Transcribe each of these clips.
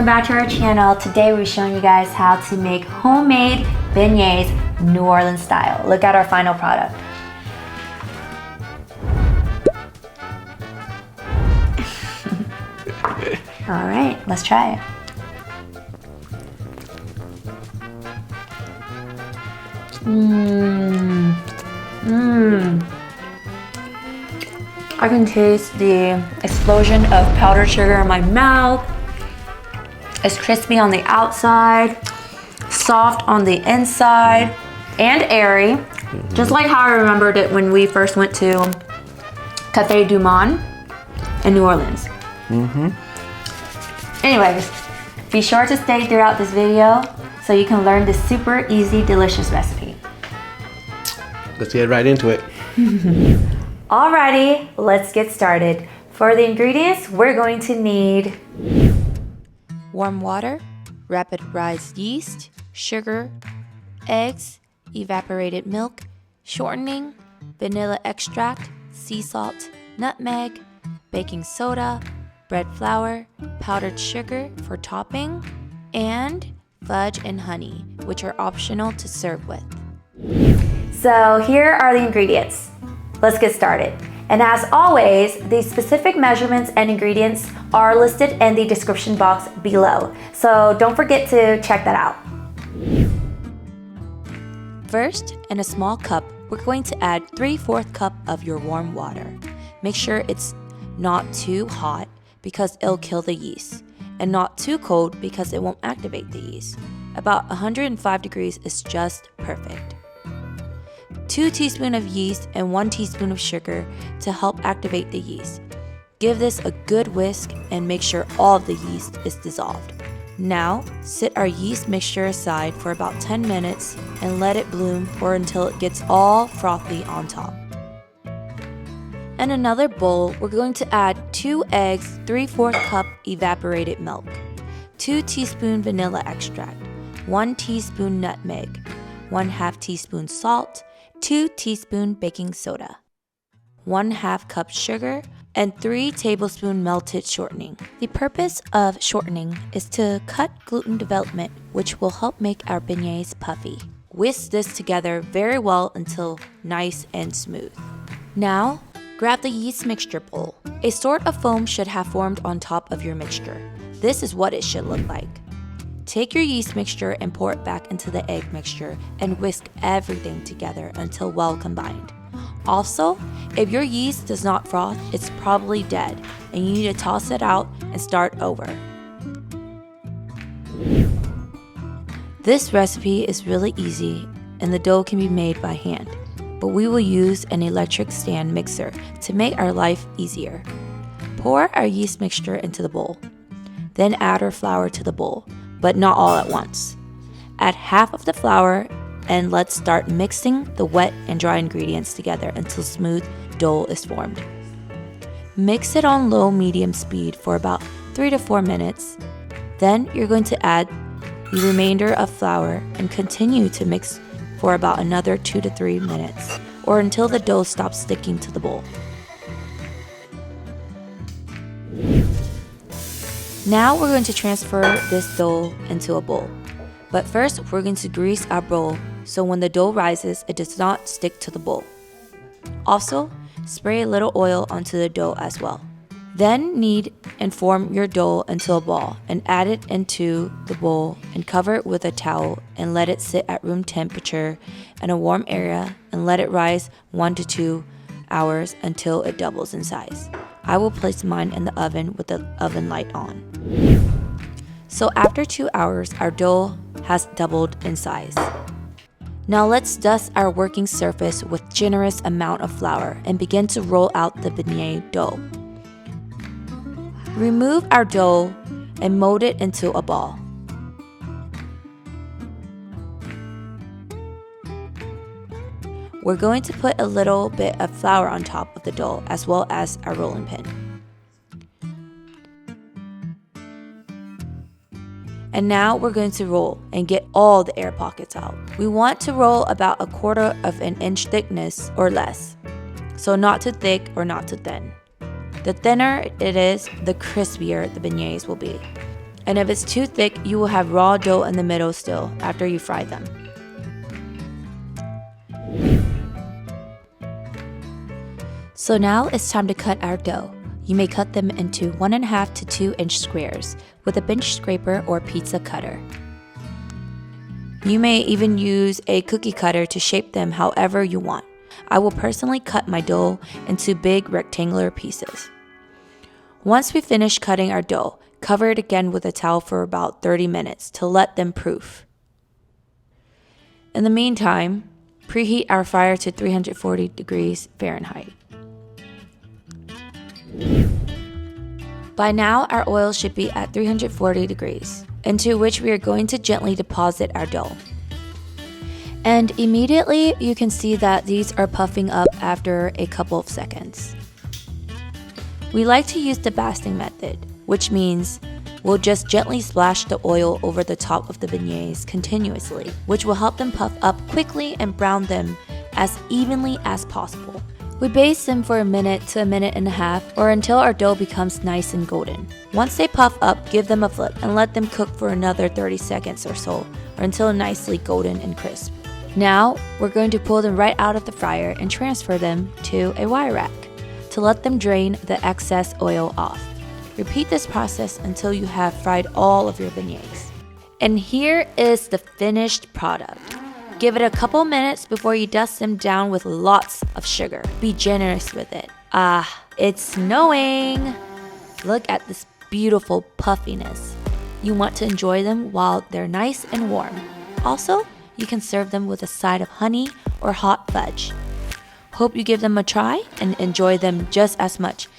welcome back to our channel. Today we're showing you guys how to make homemade beignets New Orleans style. Look at our final product. All right, let's try it. I can taste the explosion of powdered sugar in my mouth. It's crispy on the outside, soft on the inside, and airy. Just like how I remembered it when we first went to Café du Monde in New Orleans. Anyways, be sure to stay throughout this video so you can learn this super easy, delicious recipe. Let's get right into it. Alrighty, let's get started. For the ingredients, we're going to need warm water, rapid rise yeast, sugar, eggs, evaporated milk, shortening, vanilla extract, sea salt, nutmeg, baking soda, bread flour, powdered sugar for topping, and fudge and honey, which are optional to serve with. So here are the ingredients. Let's get started. And as always, the specific measurements and ingredients are listed in the description box below. So don't forget to check that out. First, in a small cup, we're going to add 3/4 cup of your warm water. Make sure it's not too hot because it'll kill the yeast, and not too cold because it won't activate the yeast. About 105 degrees is just perfect. 2 teaspoons of yeast and 1 teaspoon of sugar to help activate the yeast. Give this a good whisk and make sure all of the yeast is dissolved. Now, sit our yeast mixture aside for about 10 minutes and let it bloom or until it gets all frothy on top. In another bowl, we're going to add 2 eggs, 3/4 cup evaporated milk, 2 teaspoon vanilla extract, 1 teaspoon nutmeg, 1/2 teaspoon salt, 2 teaspoon baking soda, 1/2 cup sugar, and 3 tablespoon melted shortening. The purpose of shortening is to cut gluten development, which will help make our beignets puffy. Whisk this together very well until nice and smooth. Now, grab the yeast mixture bowl. A sort of foam should have formed on top of your mixture. This is what it should look like. Take your yeast mixture and pour it back into the egg mixture and whisk everything together until well combined. Also, if your yeast does not froth, it's probably dead and you need to toss it out and start over. This recipe is really easy and the dough can be made by hand, but we will use an electric stand mixer to make our life easier. Pour our yeast mixture into the bowl. Then add our flour to the bowl, but not all at once. Add half of the flour and let's start mixing the wet and dry ingredients together until smooth dough is formed. Mix it on low-medium speed for about 3 to 4 minutes. Then you're going to add the remainder of flour and continue to mix for about another 2 to 3 minutes or until the dough stops sticking to the bowl. Now we're going to transfer this dough into a bowl. But first, we're going to grease our bowl so when the dough rises, it does not stick to the bowl. Also, spray a little oil onto the dough as well. Then knead and form your dough into a ball and add it into the bowl and cover it with a towel and let it sit at room temperature in a warm area and let it rise 1 to 2 hours until it doubles in size. I will place mine in the oven with the oven light on. So after 2 hours, our dough has doubled in size. Now let's dust our working surface with generous amount of flour and begin to roll out the beignet dough. Remove our dough and mold it into a ball. We're going to put a little bit of flour on top of the dough as well as our rolling pin. And now we're going to roll and get all the air pockets out. We want to roll about 1/4 of an inch thickness or less. So not too thick or not too thin. The thinner it is, the crispier the beignets will be. And if it's too thick, you will have raw dough in the middle still after you fry them. So now it's time to cut our dough. You may cut them into 1.5 to 2 inch squares with a bench scraper or pizza cutter. You may even use a cookie cutter to shape them however you want. I will personally cut my dough into big rectangular pieces. Once we finish cutting our dough, cover it again with a towel for about 30 minutes to let them proof. In the meantime, preheat our fryer to 340 degrees Fahrenheit. By now, our oil should be at 340 degrees, into which we are going to gently deposit our dough. And immediately, you can see that these are puffing up after a couple of seconds. We like to use the basting method, which means we'll just gently splash the oil over the top of the beignets continuously, which will help them puff up quickly and brown them as evenly as possible. We baste them for a minute to a minute and a half, or until our dough becomes nice and golden. Once they puff up, give them a flip and let them cook for another 30 seconds or so, or until nicely golden and crisp. Now, we're going to pull them right out of the fryer and transfer them to a wire rack to let them drain the excess oil off. Repeat this process until you have fried all of your beignets. And here is the finished product. Give it a couple minutes before you dust them down with lots of sugar. Be generous with it. It's snowing! Look at this beautiful puffiness. You want to enjoy them while they're nice and warm. Also, you can serve them with a side of honey or hot fudge. Hope you give them a try and enjoy them just as much.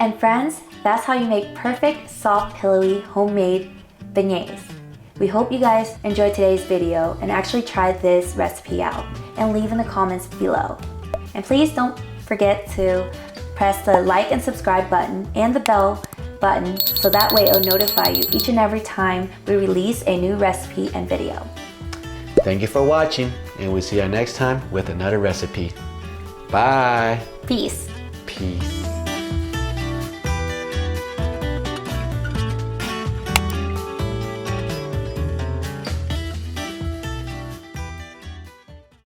And friends, that's how you make perfect, soft, pillowy, homemade beignets. We hope you guys enjoyed today's video and actually try this recipe out, and leave in the comments below. And please don't forget to press the like and subscribe button and the bell button so that way it'll notify you each and every time we release a new recipe and video. Thank you for watching, and we'll see you next time with another recipe. Bye. Peace. Peace.